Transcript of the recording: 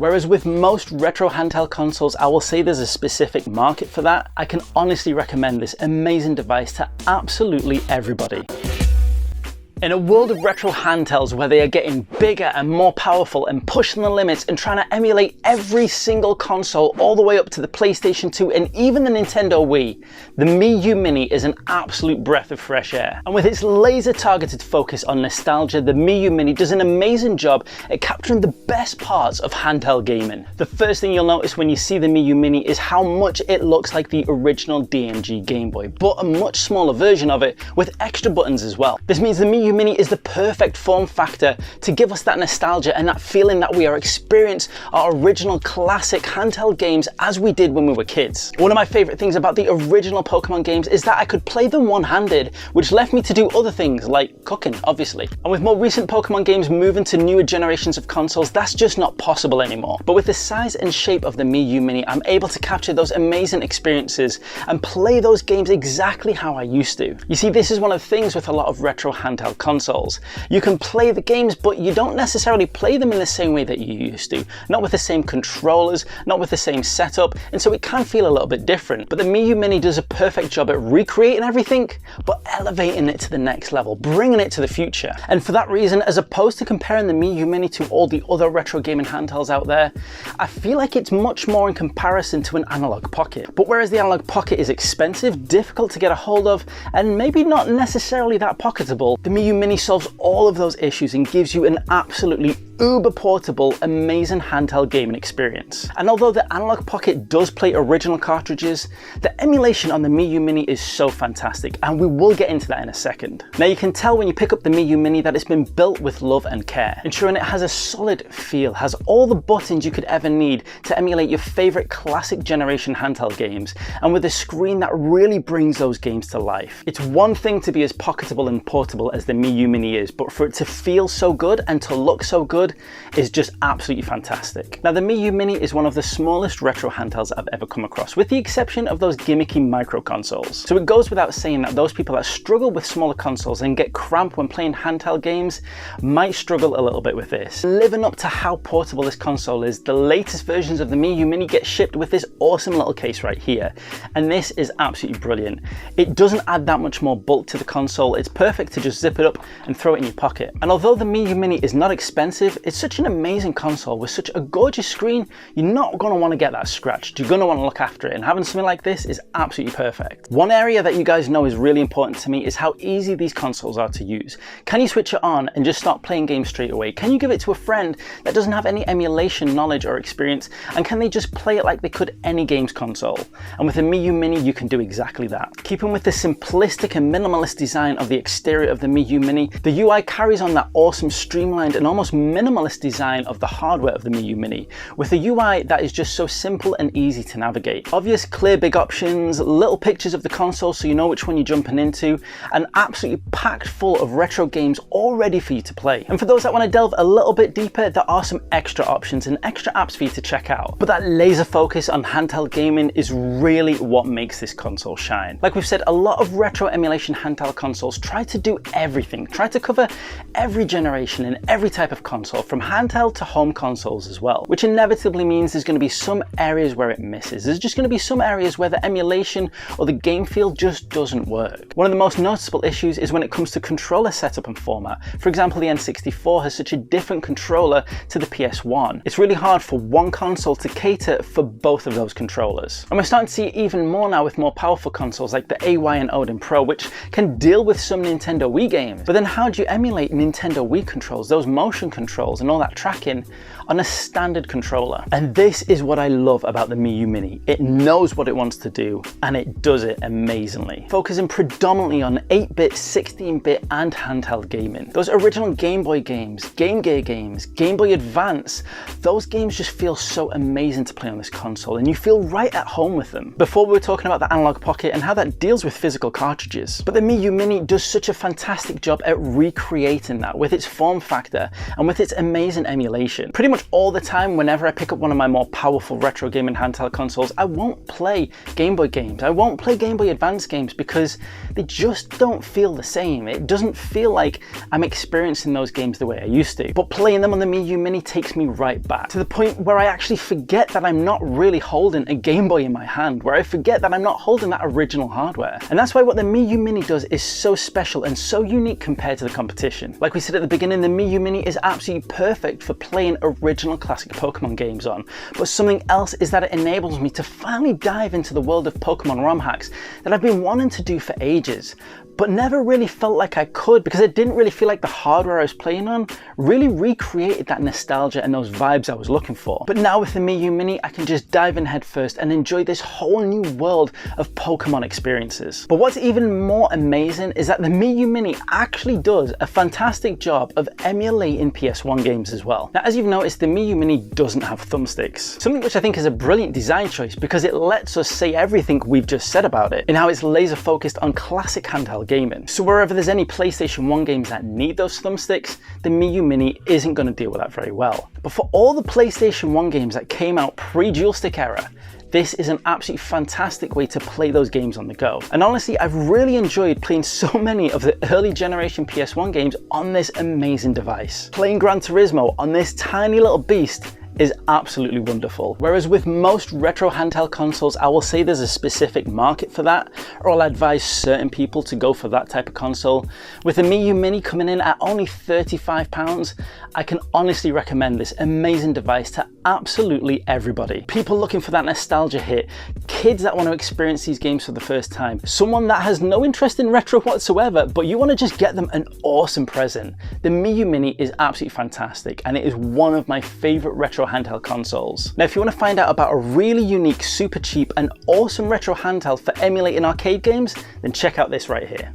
Whereas with most retro handheld consoles, I will say there's a specific market for that. I can honestly recommend this amazing device to absolutely everybody. In a world of retro handhelds where they are getting bigger and more powerful and pushing the limits and trying to emulate every single console all the way up to the PlayStation 2 and even the Nintendo Wii, the Miyoo Mini is an absolute breath of fresh air. And with its laser targeted focus on nostalgia, the Miyoo Mini does an amazing job at capturing the best parts of handheld gaming. The first thing you'll notice when you see the Miyoo Mini is how much it looks like the original DMG Game Boy, but a much smaller version of it with extra buttons as well. This means the Miyoo Mini is the perfect form factor to give us that nostalgia and that feeling that we are experiencing our original classic handheld games as we did when we were kids. One of my favorite things about the original Pokemon games is that I could play them one-handed, which left me to do other things like cooking, obviously. And with more recent Pokemon games moving to newer generations of consoles, that's just not possible anymore. But with the size and shape of the Miyoo Mini, I'm able to capture those amazing experiences and play those games exactly how I used to. You see, this is one of the things with a lot of retro handheld consoles. You can play the games, but you don't necessarily play them in the same way that you used to. Not with the same controllers, not with the same setup, and so it can feel a little bit different. But the Miyoo Mini does a perfect job at recreating everything, but elevating it to the next level, bringing it to the future. And for that reason, as opposed to comparing the Miyoo Mini to all the other retro gaming handhelds out there, I feel like it's much more in comparison to an analog pocket. But whereas the analog pocket is expensive, difficult to get a hold of, and maybe not necessarily that pocketable, the Miyoo Mini solves all of those issues and gives you an absolutely uber portable, amazing handheld gaming experience. And although the analog pocket does play original cartridges, the emulation on the Miyoo Mini is so fantastic, and we will get into that in a second. Now you can tell when you pick up the Miyoo Mini that it's been built with love and care, ensuring it has a solid feel, has all the buttons you could ever need to emulate your favorite classic generation handheld games, and with a screen that really brings those games to life. It's one thing to be as pocketable and portable as the Miyoo Mini is, but for it to feel so good and to look so good is just absolutely fantastic. Now the Miyoo Mini is one of the smallest retro handhelds I've ever come across, with the exception of those gimmicky micro consoles. So it goes without saying that those people that struggle with smaller consoles and get cramped when playing handheld games might struggle a little bit with this. Living up to how portable this console is, the latest versions of the Miyoo Mini get shipped with this awesome little case right here, and this is absolutely brilliant. It doesn't add that much more bulk to the console, it's perfect to just zip it up and throw it in your pocket. And although the Miyoo Mini is not expensive, it's such an amazing console with such a gorgeous screen, you're not going to want to get that scratched. You're going to want to look after it, and having something like this is absolutely perfect. One area that you guys know is really important to me is how easy these consoles are to use. Can you switch it on and just start playing games straight away? Can you give it to a friend that doesn't have any emulation knowledge or experience, and can they just play it like they could any games console? And with the Miyoo Mini you can do exactly that. Keeping with the simplistic and minimalist design of the exterior of the Miyoo Mini, the UI carries on that awesome streamlined and almost minimalist design of the hardware of the Miyoo Mini, with a UI that is just so simple and easy to navigate. Obvious clear big options, little pictures of the console so you know which one you're jumping into, and absolutely packed full of retro games all ready for you to play. And for those that want to delve a little bit deeper, there are some extra options and extra apps for you to check out. But that laser focus on handheld gaming is really what makes this console shine. Like we've said, a lot of retro emulation handheld consoles try to do everything, try to cover every generation and every type of console, from handheld to home consoles as well, which inevitably means there's going to be some areas where it misses. There's just going to be some areas where the emulation or the game feel just doesn't work. One of the most noticeable issues is when it comes to controller setup and format. For example, the N64 has such a different controller to the PS1. It's really hard for one console to cater for both of those controllers. And we're starting to see it even more now with more powerful consoles like the AY and Odin Pro, which can deal with some Nintendo Wii games. But then how do you emulate Nintendo Wii controls, those motion controls and all that tracking on a standard controller? And this is what I love about the Miyoo Mini. It knows what it wants to do, and it does it amazingly. Focusing predominantly on 8-bit, 16-bit and handheld gaming. Those original Game Boy games, Game Gear games, Game Boy Advance, those games just feel so amazing to play on this console, and you feel right at home with them. Before we were talking about the analog pocket and how that deals with physical cartridges, but the Miyoo Mini does such a fantastic job at recreating that with its form factor and with its amazing emulation. Pretty much much all the time, whenever I pick up one of my more powerful retro gaming handheld consoles, I won't play Game Boy games. I won't play Game Boy Advance games because they just don't feel the same. It doesn't feel like I'm experiencing those games the way I used to. But playing them on the Miyoo Mini takes me right back to the point where I actually forget that I'm not really holding a Game Boy in my hand, where I forget that I'm not holding that original hardware. And that's why what the Miyoo Mini does is so special and so unique compared to the competition. Like we said at the beginning, the Miyoo Mini is absolutely perfect for playing original classic Pokemon games on. But something else is that it enables me to finally dive into the world of Pokemon ROM hacks that I've been wanting to do for ages, but never really felt like I could, because it didn't really feel like the hardware I was playing on really recreated that nostalgia and those vibes I was looking for. But now with the Miyoo Mini, I can just dive in head first and enjoy this whole new world of Pokemon experiences. But what's even more amazing is that the Miyoo Mini actually does a fantastic job of emulating PS1 games as well. Now, as you've noticed, the Miyoo Mini doesn't have thumbsticks, something which I think is a brilliant design choice because it lets us say everything we've just said about it, and how it's laser focused on classic handheld gaming. So wherever there's any PlayStation 1 games that need those thumbsticks, the Miyoo Mini isn't going to deal with that very well. But for all the PlayStation 1 games that came out pre-dual stick era, this is an absolutely fantastic way to play those games on the go. And honestly, I've really enjoyed playing so many of the early generation PS1 games on this amazing device. Playing Gran Turismo on this tiny little beast is absolutely wonderful. Whereas with most retro handheld consoles, I will say there's a specific market for that, or I'll advise certain people to go for that type of console. With the Miyoo Mini coming in at only £35, I can honestly recommend this amazing device to absolutely everybody. People looking for that nostalgia hit, kids that want to experience these games for the first time, someone that has no interest in retro whatsoever, but you want to just get them an awesome present. The Miyoo Mini is absolutely fantastic, and it is one of my favorite retro handheld consoles. Now, if you want to find out about a really unique, super cheap and awesome retro handheld for emulating arcade games, then check out this right here.